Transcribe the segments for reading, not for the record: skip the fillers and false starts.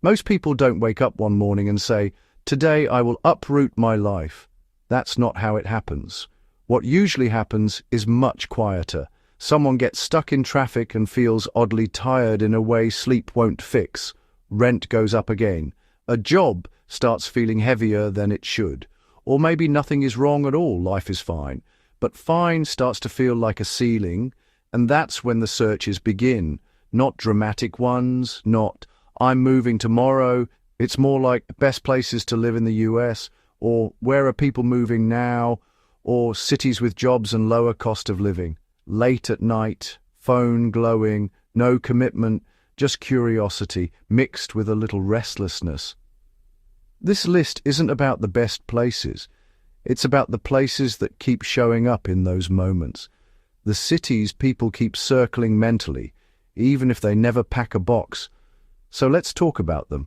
Most people don't wake up one morning and say, "Today I will uproot my life." That's not how it happens. What usually happens is much quieter. Someone gets stuck in traffic and feels oddly tired in a way sleep won't fix. Rent goes up again. A job starts feeling heavier than it should. Or maybe nothing is wrong at all, life is fine. But fine starts to feel like a ceiling, and that's when the searches begin. Not dramatic ones, not "I'm moving tomorrow." It's more like best places to live in the US, or where are people moving now, or cities with jobs and lower cost of living. Late at night, phone glowing, no commitment, just curiosity mixed with a little restlessness. This list isn't about the best places. It's about the places that keep showing up in those moments. The cities people keep circling mentally, even if they never pack a box. So let's talk about them.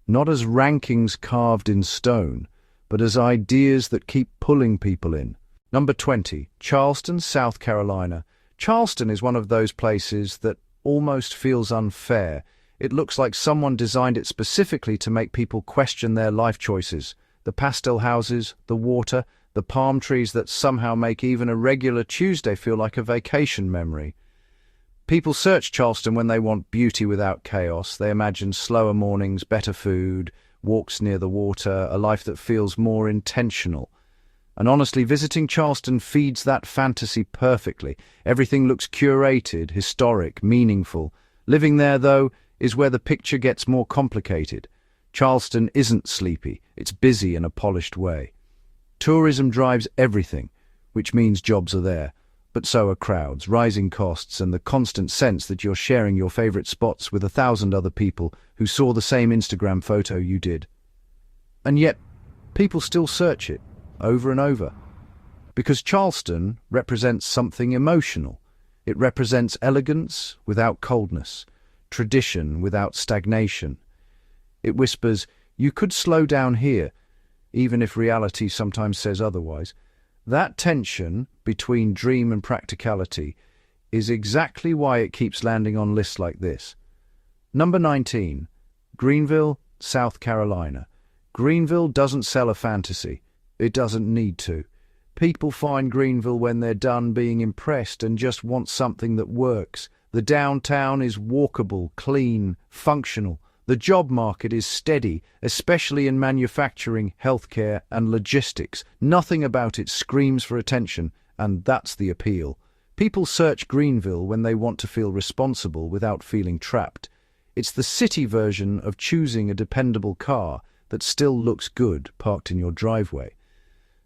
Not as rankings carved in stone, but as ideas that keep pulling people in. Number 20, Charleston, South Carolina. Charleston is one of those places that almost feels unfair. It looks like someone designed it specifically to make people question their life choices. The pastel houses, the water, the palm trees that somehow make even a regular Tuesday feel like a vacation memory. People search Charleston when they want beauty without chaos. They imagine slower mornings, better food, walks near the water, a life that feels more intentional. And honestly, visiting Charleston feeds that fantasy perfectly. Everything looks curated, historic, meaningful. Living there, though, is where the picture gets more complicated. Charleston isn't sleepy. It's busy in a polished way. Tourism drives everything, which means jobs are there. But so are crowds, rising costs, and the constant sense that you're sharing your favorite spots with 1,000 other people who saw the same Instagram photo you did. And yet, people still search it, over and over. Because Charleston represents something emotional. It represents elegance without coldness, tradition without stagnation. It whispers, "You could slow down here," even if reality sometimes says otherwise. That tension between dream and practicality is exactly why it keeps landing on lists like this. Number 19, Greenville, South Carolina. Greenville doesn't sell a fantasy. It doesn't need to. People find Greenville when they're done being impressed and just want something that works. The downtown is walkable, clean, functional. The job market is steady, especially in manufacturing, healthcare, and logistics. Nothing about it screams for attention, and that's the appeal. People search Greenville when they want to feel responsible without feeling trapped. It's the city version of choosing a dependable car that still looks good parked in your driveway.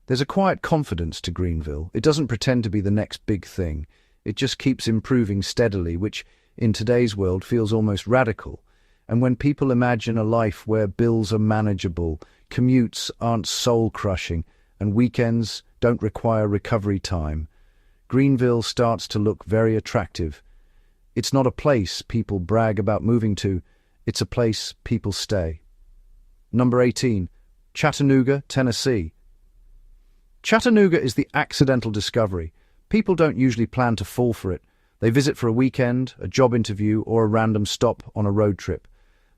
There's a quiet confidence to Greenville. It doesn't pretend to be the next big thing. It just keeps improving steadily, which, in today's world, feels almost radical. And when people imagine a life where bills are manageable, commutes aren't soul-crushing, and weekends don't require recovery time, Greenville starts to look very attractive. It's not a place people brag about moving to. It's a place people stay. Number 18, Chattanooga, Tennessee. Chattanooga is the accidental discovery. People don't usually plan to fall for it. They visit for a weekend, a job interview, or a random stop on a road trip.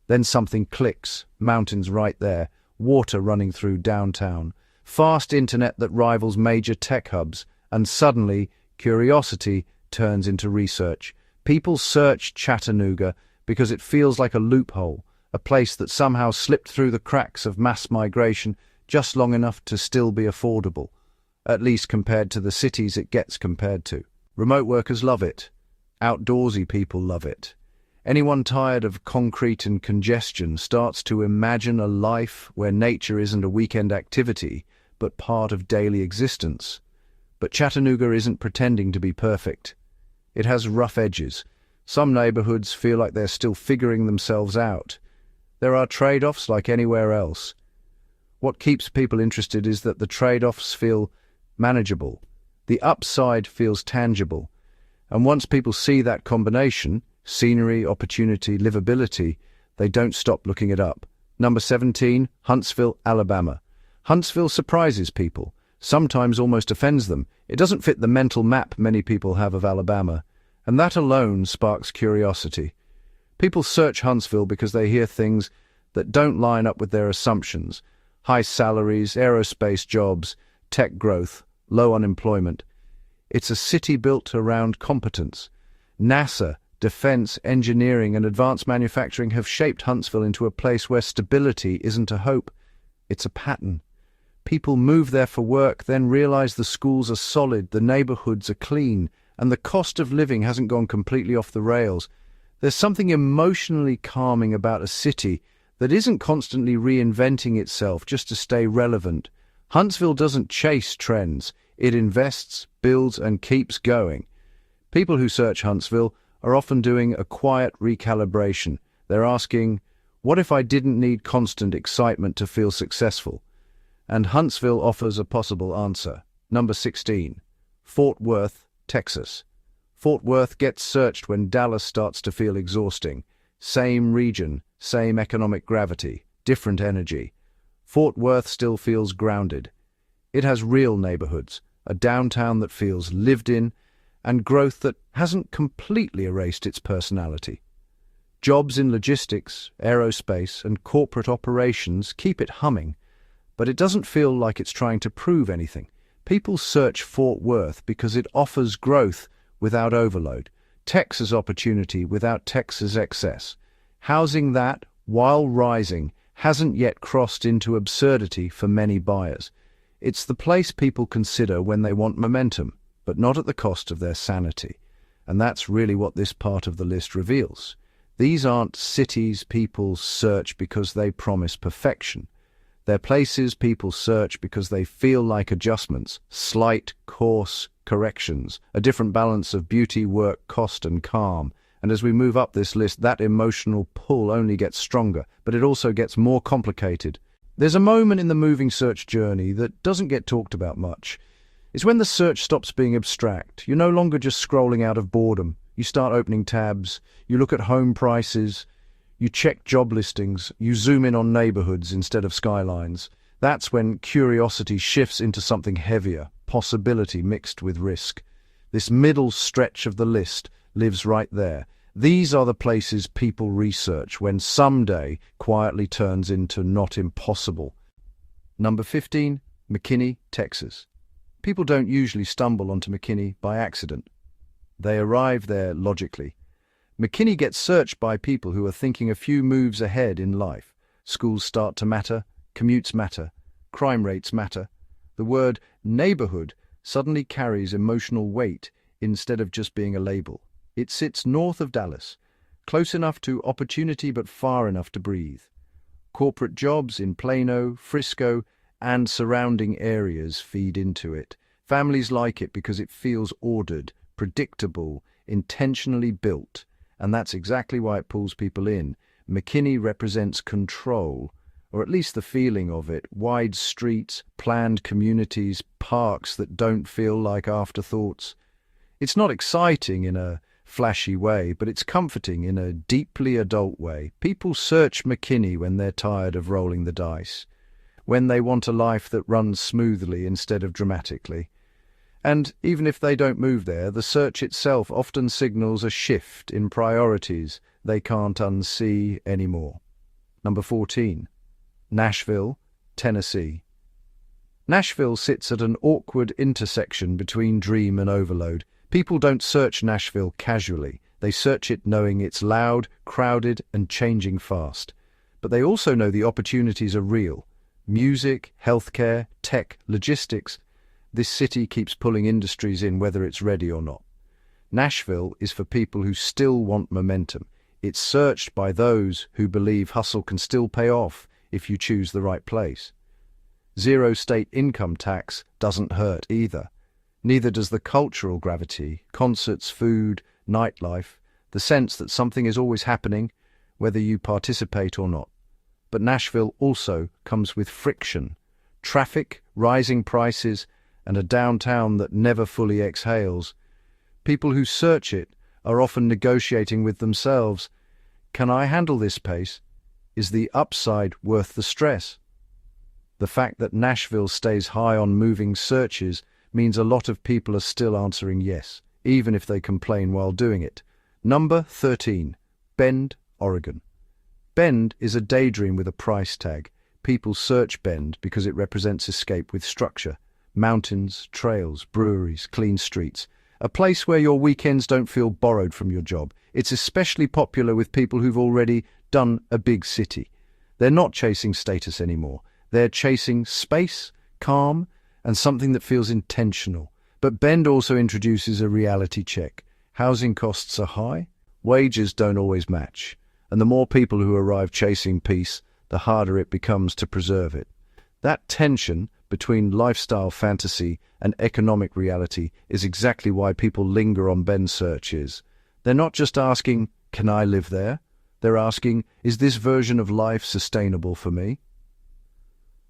Then something clicks. Mountains right there, water running through downtown, fast internet that rivals major tech hubs, and suddenly curiosity turns into research. People search Chattanooga because it feels like a loophole, a place that somehow slipped through the cracks of mass migration just long enough to still be affordable, at least compared to the cities it gets compared to. Remote workers love it. Outdoorsy people love it. Anyone tired of concrete and congestion starts to imagine a life where nature isn't a weekend activity, but part of daily existence. But Chattanooga isn't pretending to be perfect. It has rough edges. Some neighborhoods feel like they're still figuring themselves out. There are trade-offs like anywhere else. What keeps people interested is that the trade-offs feel manageable. The upside feels tangible. And once people see that combination, scenery, opportunity, livability, they don't stop looking it up. Number 17, Huntsville, Alabama. Huntsville surprises people, sometimes almost offends them. It doesn't fit the mental map many people have of Alabama, and that alone sparks curiosity. People search Huntsville because they hear things that don't line up with their assumptions. High salaries, aerospace jobs, tech growth, low unemployment. It's a city built around competence. NASA, defense, engineering, and advanced manufacturing have shaped Huntsville into a place where stability isn't a hope, it's a pattern. People move there for work, then realize the schools are solid, the neighborhoods are clean, and the cost of living hasn't gone completely off the rails. There's something emotionally calming about a city that isn't constantly reinventing itself just to stay relevant. Huntsville doesn't chase trends. It invests, builds, and keeps going. People who search Huntsville are often doing a quiet recalibration. They're asking, what if I didn't need constant excitement to feel successful? And Huntsville offers a possible answer. Number 16. Fort Worth, Texas. Fort Worth gets searched when Dallas starts to feel exhausting. Same region, same economic gravity, different energy. Fort Worth still feels grounded. It has real neighborhoods, a downtown that feels lived in, and growth that hasn't completely erased its personality. Jobs in logistics, aerospace, and corporate operations keep it humming, but it doesn't feel like it's trying to prove anything. People search Fort Worth because it offers growth without overload, Texas opportunity without Texas excess. Housing that, while rising, hasn't yet crossed into absurdity for many buyers. It's the place people consider when they want momentum, but not at the cost of their sanity. And that's really what this part of the list reveals. These aren't cities people search because they promise perfection. They're places people search because they feel like adjustments, slight, course corrections, a different balance of beauty, work, cost, and calm. And as we move up this list, that emotional pull only gets stronger, but it also gets more complicated. There's a moment in the moving search journey that doesn't get talked about much. It's when the search stops being abstract. You're no longer just scrolling out of boredom. You start opening tabs, you look at home prices, you check job listings, you zoom in on neighborhoods instead of skylines. That's when curiosity shifts into something heavier, possibility mixed with risk. This middle stretch of the list lives right there. These are the places people research when someday quietly turns into not impossible. Number 15, McKinney, Texas. People don't usually stumble onto McKinney by accident. They arrive there logically. McKinney gets searched by people who are thinking a few moves ahead in life. Schools start to matter, commutes matter, crime rates matter. The word neighborhood suddenly carries emotional weight instead of just being a label. It sits north of Dallas, close enough to opportunity but far enough to breathe. Corporate jobs in Plano, Frisco, and surrounding areas feed into it. Families like it because it feels ordered, predictable, intentionally built. And that's exactly why it pulls people in. McKinney represents control, or at least the feeling of it. Wide streets, planned communities, parks that don't feel like afterthoughts. It's not exciting in a flashy way, but it's comforting in a deeply adult way. People search McKinney when they're tired of rolling the dice, when they want a life that runs smoothly instead of dramatically. And even if they don't move there, the search itself often signals a shift in priorities they can't unsee anymore. Number 14. Nashville, Tennessee. Nashville sits at an awkward intersection between dream and overload. People don't search Nashville casually. They search it knowing it's loud, crowded, and changing fast. But they also know the opportunities are real. Music, healthcare, tech, logistics. This city keeps pulling industries in whether it's ready or not. Nashville is for people who still want momentum. It's searched by those who believe hustle can still pay off if you choose the right place. Zero state income tax doesn't hurt either. Neither does the cultural gravity, concerts, food, nightlife, the sense that something is always happening, whether you participate or not. But Nashville also comes with friction, traffic, rising prices, and a downtown that never fully exhales. People who search it are often negotiating with themselves. Can I handle this pace? Is the upside worth the stress? The fact that Nashville stays high on moving searches means a lot of people are still answering yes, even if they complain while doing it. Number 13. Bend, Oregon. Bend is a daydream with a price tag. People search Bend because it represents escape with structure. Mountains, trails, breweries, clean streets. A place where your weekends don't feel borrowed from your job. It's especially popular with people who've already done a big city. They're not chasing status anymore. They're chasing space, calm, and something that feels intentional. But Bend also introduces a reality check. Housing costs are high, wages don't always match, and the more people who arrive chasing peace, the harder it becomes to preserve it. That tension between lifestyle fantasy and economic reality is exactly why people linger on Bend searches. They're not just asking, can I live there? They're asking, is this version of life sustainable for me?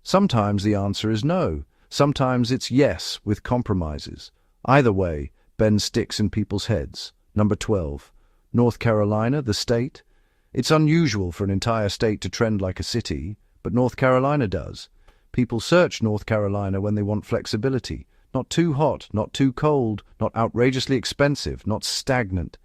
Sometimes the answer is no. Sometimes it's yes, with compromises. Either way, Bend sticks in people's heads. Number 12. North Carolina, the state. It's unusual for an entire state to trend like a city, but North Carolina does. People search North Carolina when they want flexibility. Not too hot, not too cold, not outrageously expensive, not stagnant.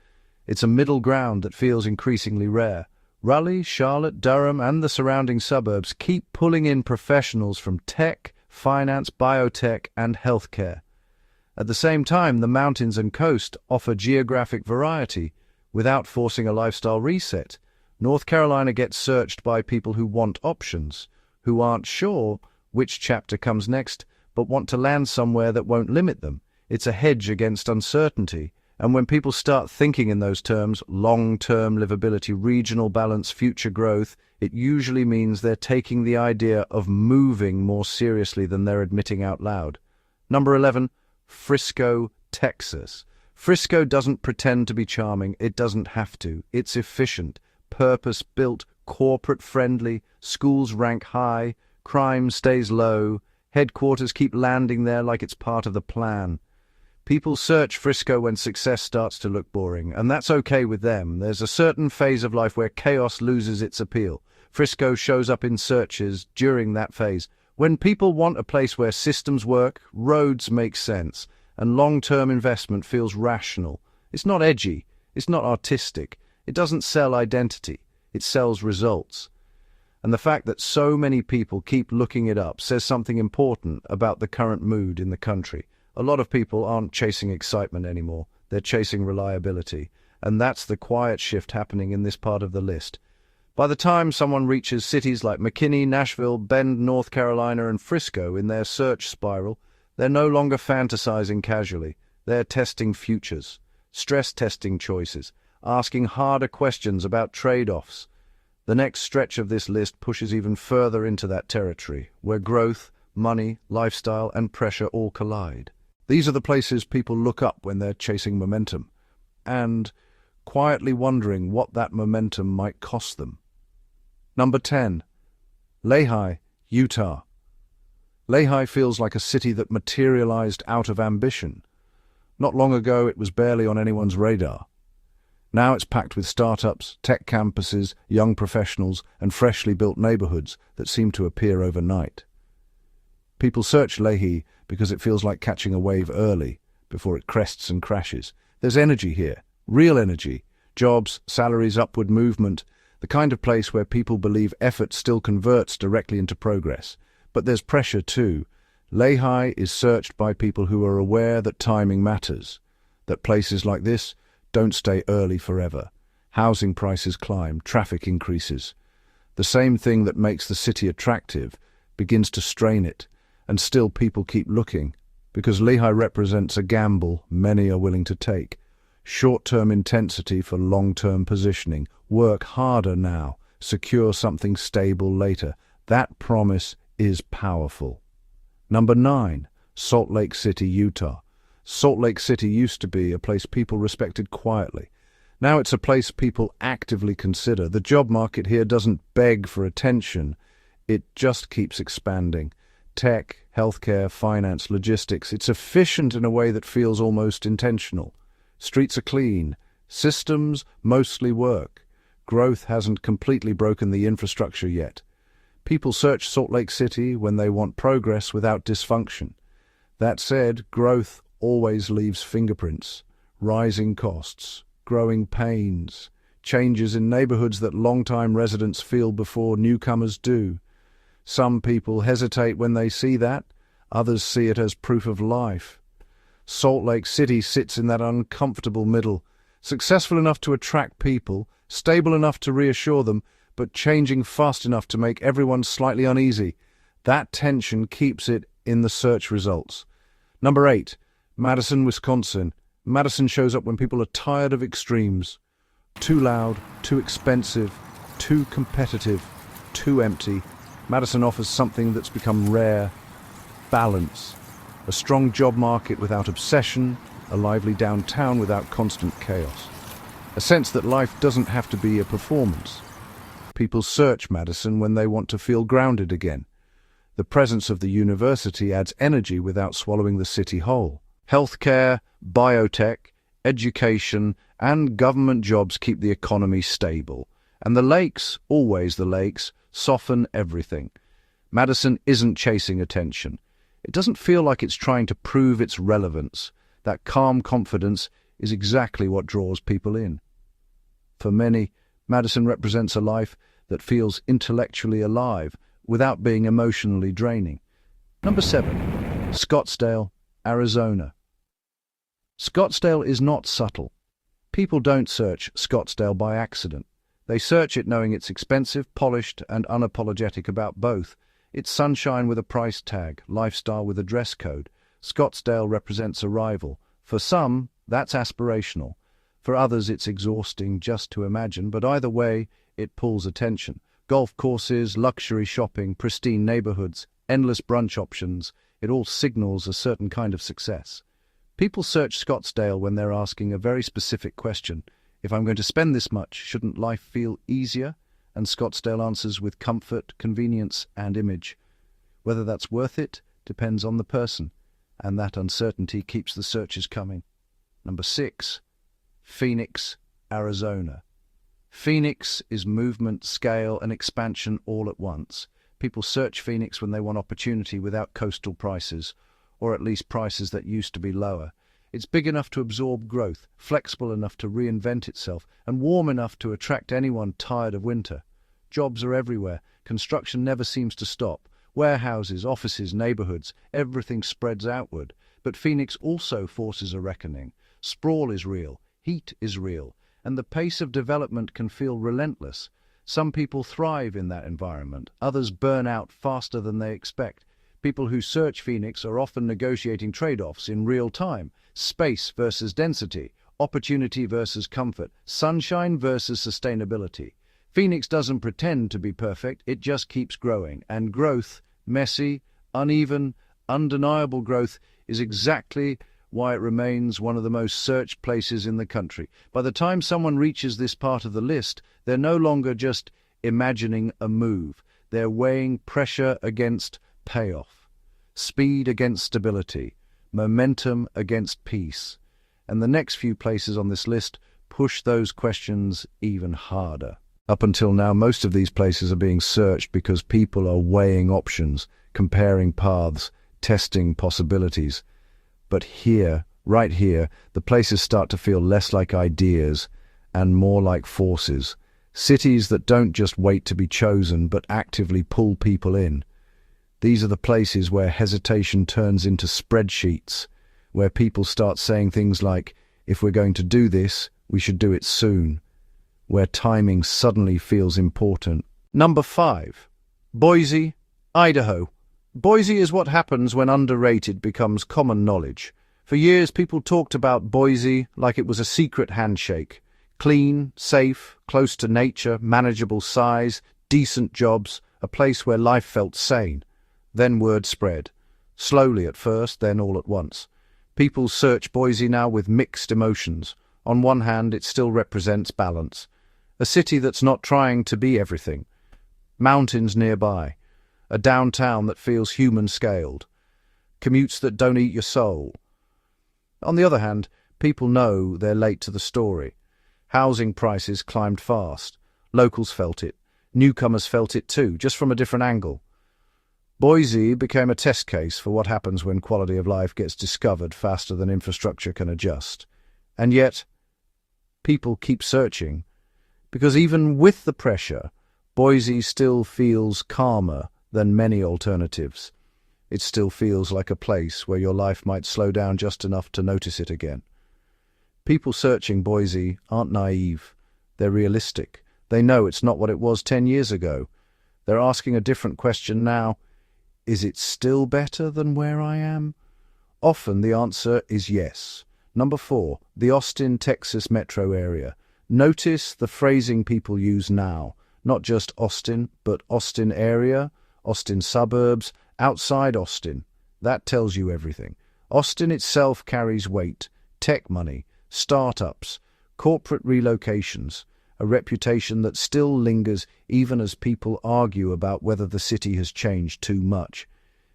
It's a middle ground that feels increasingly rare. Raleigh, Charlotte, Durham, and the surrounding suburbs keep pulling in professionals from tech, finance, biotech, and healthcare. At the same time, the mountains and coast offer geographic variety without forcing a lifestyle reset. North Carolina gets searched by people who want options, who aren't sure which chapter comes next, but want to land somewhere that won't limit them. It's a hedge against uncertainty. And when people start thinking in those terms, long-term livability, regional balance, future growth, it usually means they're taking the idea of moving more seriously than they're admitting out loud. Number 11, Frisco, Texas. Frisco doesn't pretend to be charming. It doesn't have to. It's efficient, purpose-built, corporate-friendly, schools rank high, crime stays low, headquarters keep landing there like it's part of the plan. People search Frisco when success starts to look boring, and that's okay with them. There's a certain phase of life where chaos loses its appeal. Frisco shows up in searches during that phase. When people want a place where systems work, roads make sense, and long-term investment feels rational. It's not edgy. It's not artistic. It doesn't sell identity. It sells results. And the fact that so many people keep looking it up says something important about the current mood in the country. A lot of people aren't chasing excitement anymore. They're chasing reliability. And that's the quiet shift happening in this part of the list. By the time someone reaches cities like McKinney, Nashville, Bend, North Carolina, and Frisco in their search spiral, they're no longer fantasizing casually. They're testing futures, stress-testing choices, asking harder questions about trade-offs. The next stretch of this list pushes even further into that territory, where growth, money, lifestyle, and pressure all collide. These are the places people look up when they're chasing momentum, and quietly wondering what that momentum might cost them. Number 10. Lehi, Utah. Lehi feels like a city that materialized out of ambition. Not long ago, it was barely on anyone's radar. Now it's packed with startups, tech campuses, young professionals, and freshly built neighborhoods that seem to appear overnight. People search Lehi because it feels like catching a wave early, before it crests and crashes. There's energy here, real energy, jobs, salaries, upward movement, the kind of place where people believe effort still converts directly into progress. But there's pressure too. Lehi is searched by people who are aware that timing matters, that places like this don't stay early forever. Housing prices climb, traffic increases. The same thing that makes the city attractive begins to strain it, and still people keep looking, because Lehi represents a gamble many are willing to take. Short-term intensity for long-term positioning. Work harder now, secure something stable later. That promise is powerful. Number 9. Salt Lake City, Utah. Salt Lake City used to be a place people respected quietly. Now it's a place people actively consider. The job market here doesn't beg for attention. It just keeps expanding. Tech, healthcare, finance, logistics. It's efficient in a way that feels almost intentional. Streets are clean. Systems mostly work. Growth hasn't completely broken the infrastructure yet. People search Salt Lake City when they want progress without dysfunction. That said, growth always leaves fingerprints, rising costs, growing pains, changes in neighborhoods that longtime residents feel before newcomers do. Some people hesitate when they see that, others see it as proof of life. Salt Lake City sits in that uncomfortable middle, successful enough to attract people, stable enough to reassure them, but changing fast enough to make everyone slightly uneasy. That tension keeps it in the search results. Number 8, Madison, Wisconsin. Madison shows up when people are tired of extremes. Too loud, too expensive, too competitive, too empty. Madison offers something that's become rare: balance. A strong job market without obsession, a lively downtown without constant chaos. A sense that life doesn't have to be a performance. People search Madison when they want to feel grounded again. The presence of the university adds energy without swallowing the city whole. Healthcare, biotech, education, and government jobs keep the economy stable. And the lakes, always the lakes, soften everything. Madison isn't chasing attention. It doesn't feel like it's trying to prove its relevance. That calm confidence is exactly what draws people in. For many, Madison represents a life that feels intellectually alive without being emotionally draining. Number 7, Scottsdale, Arizona. Scottsdale is not subtle. People don't search Scottsdale by accident. They search it knowing it's expensive, polished, and unapologetic about both. It's sunshine with a price tag, lifestyle with a dress code. Scottsdale represents arrival. For some, that's aspirational. For others, it's exhausting just to imagine, but either way, it pulls attention. Golf courses, luxury shopping, pristine neighborhoods, endless brunch options, it all signals a certain kind of success. People search Scottsdale when they're asking a very specific question. If I'm going to spend this much, shouldn't life feel easier? And Scottsdale answers with comfort, convenience, and image. Whether that's worth it depends on the person, and that uncertainty keeps the searches coming. Number 6, Phoenix, Arizona. Phoenix is movement, scale, and expansion all at once. People search Phoenix when they want opportunity without coastal prices, or at least prices that used to be lower. It's big enough to absorb growth, flexible enough to reinvent itself, and warm enough to attract anyone tired of winter. Jobs are everywhere. Construction never seems to stop. Warehouses, offices, neighborhoods, everything spreads outward. But Phoenix also forces a reckoning. Sprawl is real, heat is real, and the pace of development can feel relentless. Some people thrive in that environment, others burn out faster than they expect. People who search Phoenix are often negotiating trade-offs in real time: space versus density, opportunity versus comfort, sunshine versus sustainability. Phoenix doesn't pretend to be perfect, it just keeps growing. And growth, messy, uneven, undeniable growth, is exactly why it remains one of the most searched places in the country. By the time someone reaches this part of the list, they're no longer just imagining a move. They're weighing pressure against payoff, speed against stability, momentum against peace. And the next few places on this list push those questions even harder. Up until now, most of these places are being searched because people are weighing options, comparing paths, testing possibilities. But here, right here, the places start to feel less like ideas and more like forces. Cities that don't just wait to be chosen, but actively pull people in. These are the places where hesitation turns into spreadsheets, where people start saying things like, if we're going to do this, we should do it soon, where timing suddenly feels important. Number 5, Boise, Idaho. Boise is what happens when underrated becomes common knowledge. For years, people talked about Boise like it was a secret handshake. Clean, safe, close to nature, manageable size, decent jobs, a place where life felt sane. Then word spread. Slowly at first, then all at once. People search Boise now with mixed emotions. On one hand, it still represents balance. A city that's not trying to be everything. Mountains nearby. A downtown that feels human-scaled. Commutes that don't eat your soul. On the other hand, people know they're late to the story. Housing prices climbed fast. Locals felt it. Newcomers felt it too, just from a different angle. Boise became a test case for what happens when quality of life gets discovered faster than infrastructure can adjust. And yet, people keep searching. Because even with the pressure, Boise still feels calmer than many alternatives. It still feels like a place where your life might slow down just enough to notice it again. People searching Boise aren't naive. They're realistic. They know it's not what it was 10 years ago. They're asking a different question now. Is it still better than where I am? Often the answer is yes. Number 4, the Austin, Texas metro area. Notice the phrasing people use now. Not just Austin, but Austin area, Austin suburbs, outside Austin. That tells you everything. Austin itself carries weight, tech money, startups, corporate relocations, a reputation that still lingers even as people argue about whether the city has changed too much.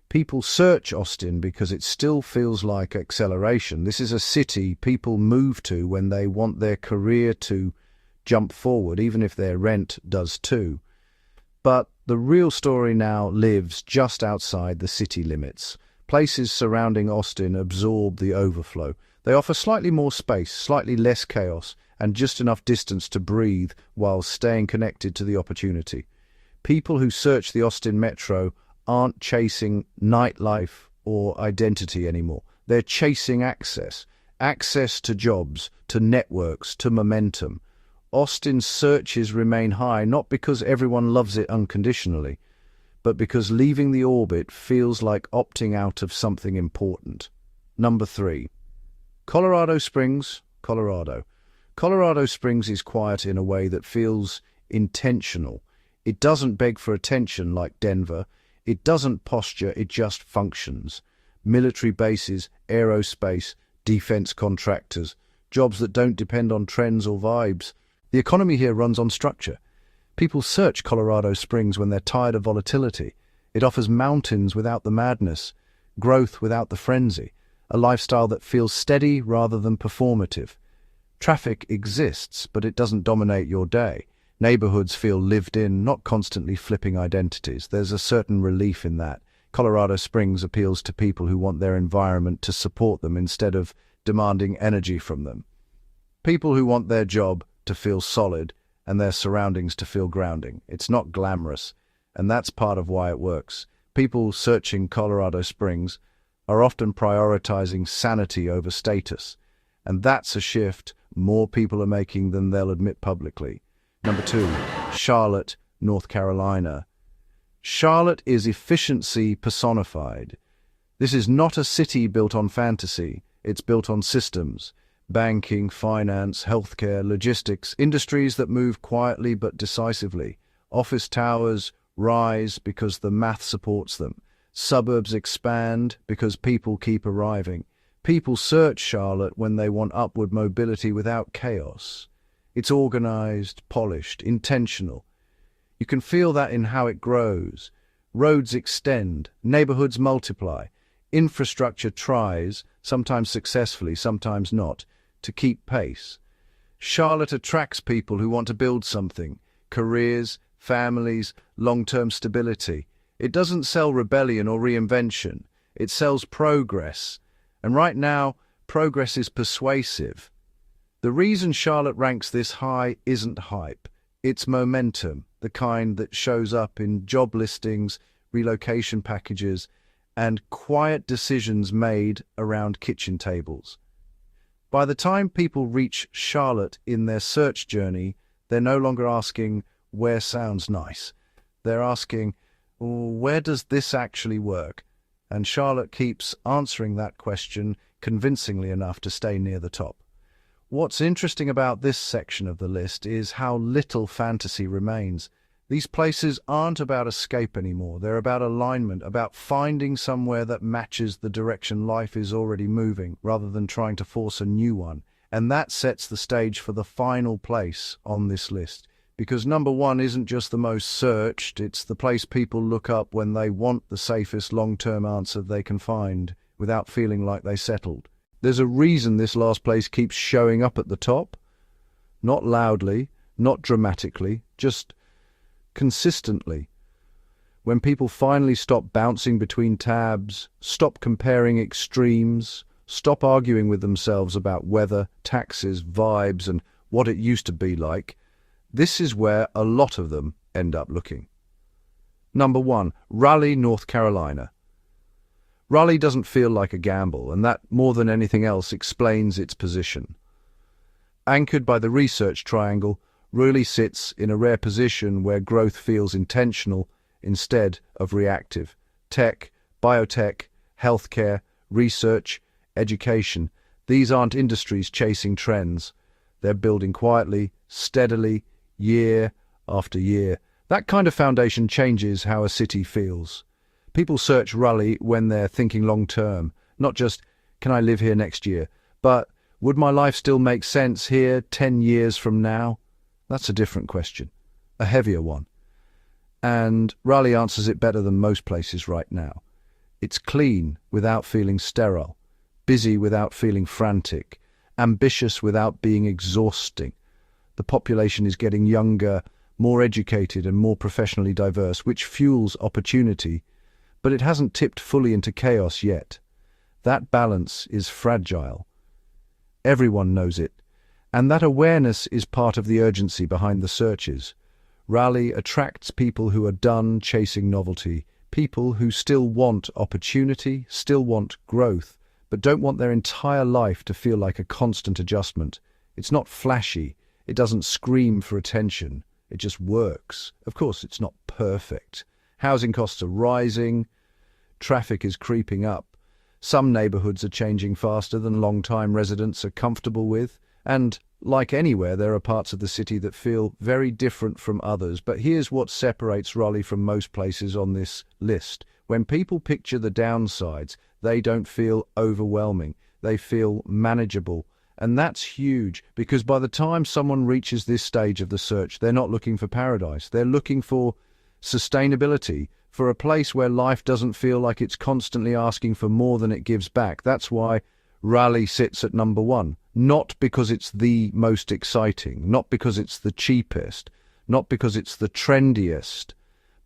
People search Austin because it still feels like acceleration. This is a city people move to when they want their career to jump forward, even if their rent does too. But the real story now lives just outside the city limits. Places surrounding Austin absorb the overflow. They offer slightly more space, slightly less chaos, and just enough distance to breathe while staying connected to the opportunity. People who search the Austin metro aren't chasing nightlife or identity anymore. They're chasing access. Access to jobs, to networks, to momentum. Austin's searches remain high, not because everyone loves it unconditionally, but because leaving the orbit feels like opting out of something important. Number 3. Colorado Springs, Colorado. Colorado Springs is quiet in a way that feels intentional. It doesn't beg for attention like Denver. It doesn't posture, it just functions. Military bases, aerospace, defense contractors, jobs that don't depend on trends or vibes. The economy here runs on structure. People search Colorado Springs when they're tired of volatility. It offers mountains without the madness, growth without the frenzy, a lifestyle that feels steady rather than performative. Traffic exists, but it doesn't dominate your day. Neighborhoods feel lived in, not constantly flipping identities. There's a certain relief in that. Colorado Springs appeals to people who want their environment to support them instead of demanding energy from them. People who want their job to feel solid and their surroundings to feel grounding. It's not glamorous, and that's part of why it works. People searching Colorado Springs are often prioritizing sanity over status, and that's a shift more people are making than they'll admit publicly. Number 2, Charlotte, North Carolina. Charlotte is efficiency personified. This is not a city built on fantasy. It's built on systems. Banking, finance, healthcare, logistics, industries that move quietly but decisively. Office towers rise because the math supports them. Suburbs expand because people keep arriving. People search Charlotte when they want upward mobility without chaos. It's organized, polished, intentional. You can feel that in how it grows. Roads extend, neighborhoods multiply. Infrastructure tries, sometimes successfully, sometimes not, to keep pace. Charlotte attracts people who want to build something, careers, families, long-term stability. It doesn't sell rebellion or reinvention. It sells progress. And right now, progress is persuasive. The reason Charlotte ranks this high isn't hype. It's momentum, the kind that shows up in job listings, relocation packages, and quiet decisions made around kitchen tables. By the time people reach Charlotte in their search journey, they're no longer asking, where sounds nice? They're asking, where does this actually work? And Charlotte keeps answering that question convincingly enough to stay near the top. What's interesting about this section of the list is how little fantasy remains. These places aren't about escape anymore. They're about alignment, about finding somewhere that matches the direction life is already moving, rather than trying to force a new one. And that sets the stage for the final place on this list. Because number 1 isn't just the most searched, it's the place people look up when they want the safest long-term answer they can find, without feeling like they settled. There's a reason this last place keeps showing up at the top. Not loudly, not dramatically, just consistently. When people finally stop bouncing between tabs, stop comparing extremes, stop arguing with themselves about weather, taxes, vibes, and what it used to be like, This is where a lot of them end up looking. Number 1, Raleigh, North Carolina. Raleigh doesn't feel like a gamble, and that, more than anything else, explains its position. Anchored by the research triangle, Raleigh sits in a rare position where growth feels intentional instead of reactive. Tech, biotech, healthcare, research, education, these aren't industries chasing trends. They're building quietly, steadily, year after year. That kind of foundation changes how a city feels. People search Raleigh when they're thinking long-term, not just, can I live here next year, but would my life still make sense here 10 years from now? That's a different question, a heavier one. And Raleigh answers it better than most places right now. It's clean without feeling sterile, busy without feeling frantic, ambitious without being exhausting. The population is getting younger, more educated and more professionally diverse, which fuels opportunity, but it hasn't tipped fully into chaos yet. That balance is fragile. Everyone knows it, and that awareness is part of the urgency behind the searches. Raleigh attracts people who are done chasing novelty, people who still want opportunity, still want growth, but don't want their entire life to feel like a constant adjustment. It's not flashy, it doesn't scream for attention, it just works. Of course, it's not perfect. Housing costs are rising, traffic is creeping up. Some neighborhoods are changing faster than long-time residents are comfortable with, and like anywhere, there are parts of the city that feel very different from others. But here's what separates Raleigh from most places on this list. When people picture the downsides, they don't feel overwhelming. They feel manageable. And that's huge, because by the time someone reaches this stage of the search, they're not looking for paradise. They're looking for sustainability, for a place where life doesn't feel like it's constantly asking for more than it gives back. That's why Raleigh sits at number 1. Not because it's the most exciting, not because it's the cheapest, not because it's the trendiest,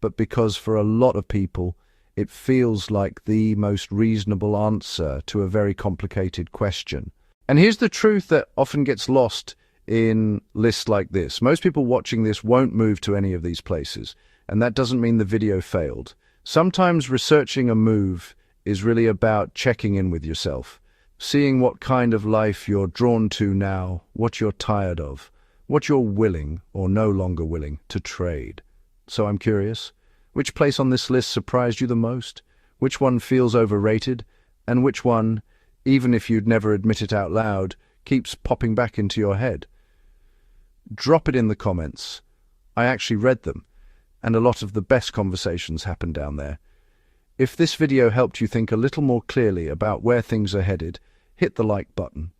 but because for a lot of people, it feels like the most reasonable answer to a very complicated question. And here's the truth that often gets lost in lists like this. Most people watching this won't move to any of these places, and that doesn't mean the video failed. Sometimes researching a move is really about checking in with yourself, seeing what kind of life you're drawn to now, what you're tired of, what you're willing or no longer willing to trade. So I'm curious, which place on this list surprised you the most? Which one feels overrated? And which one, even if you'd never admit it out loud, keeps popping back into your head? Drop it in the comments. I actually read them, and a lot of the best conversations happen down there. If this video helped you think a little more clearly about where things are headed, hit the like button.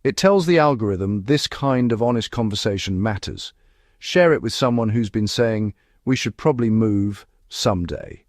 It tells the algorithm this kind of honest conversation matters. Share it with someone who's been saying, we should probably move someday.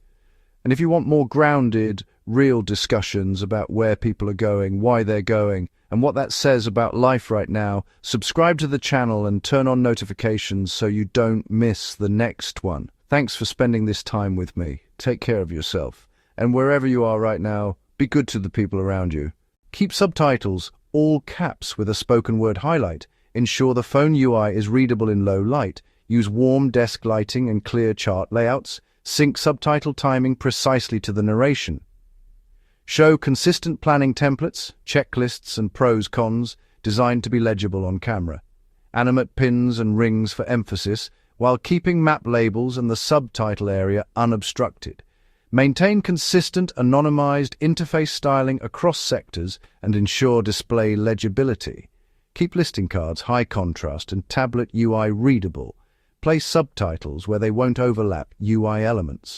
And if you want more grounded, real discussions about where people are going, why they're going, and what that says about life right now, subscribe to the channel and turn on notifications so you don't miss the next one. Thanks for spending this time with me. Take care of yourself. And wherever you are right now, be good to the people around you. Keep subtitles, all caps with a spoken word highlight. Ensure the phone UI is readable in low light. Use warm desk lighting and clear chart layouts. Sync subtitle timing precisely to the narration. Show consistent planning templates, checklists and pros cons designed to be legible on camera. Animate pins and rings for emphasis, while keeping map labels and the subtitle area unobstructed. Maintain consistent, anonymized interface styling across sectors and ensure display legibility. Keep listing cards high contrast and tablet UI readable. Place subtitles where they won't overlap UI elements.